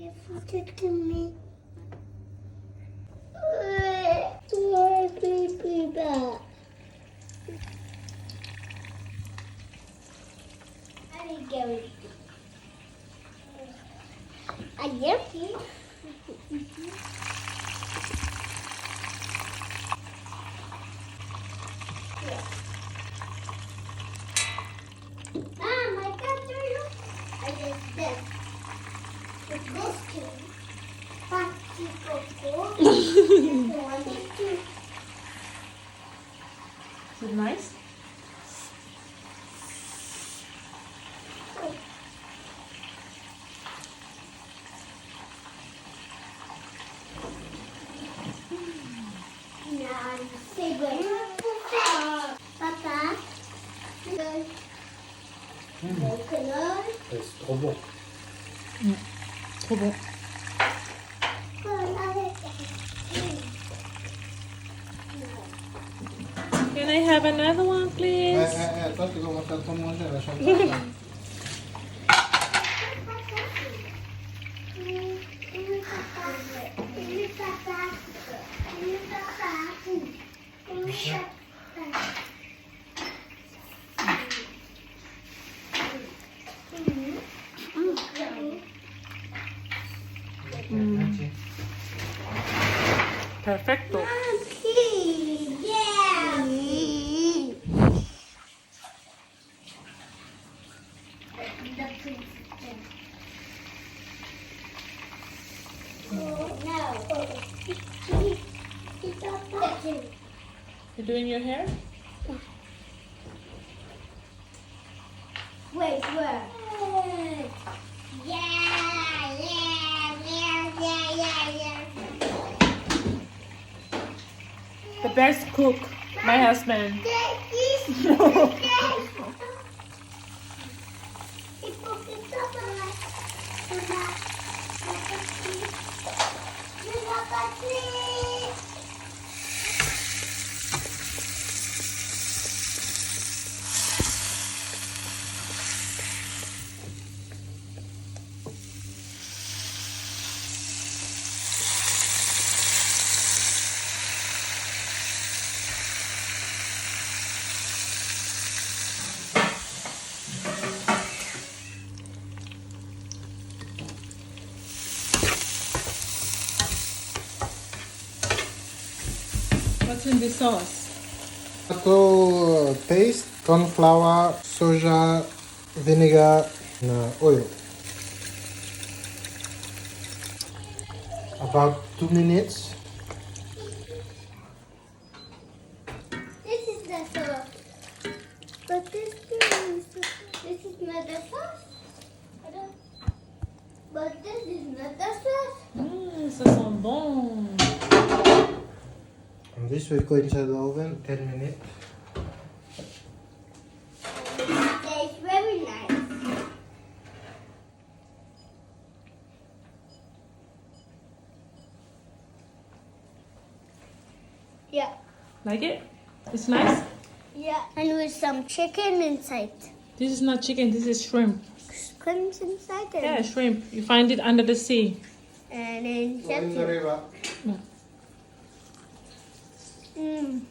Give to me. My baby back. I didn't get it. I get it. Mom, I got you. I did this. With this too. Pachi Coco. Is it nice? Now, say good. Papa. Good. Coconut. C'est trop bon. Trop bon. Can I have another one, please? Toi, tu commences à trop manger, la champagne. Perfecto. You're doing your hair? Wait, where? Yeah. The best cook, my husband. What's in the sauce? Tomato paste, corn flour, soja, vinegar, and oil. About 2 minutes. This is the sauce. But this is not the sauce. I don't. But this is not the sauce. Ça sent bon. And this will go inside the oven 10 minutes. It's very nice. Yeah. Like it? It's nice? Yeah. And with some chicken inside. This is not chicken, this is shrimp. Shrimps inside it. Yeah, shrimp. You find it under the sea. And then In the river. Mm.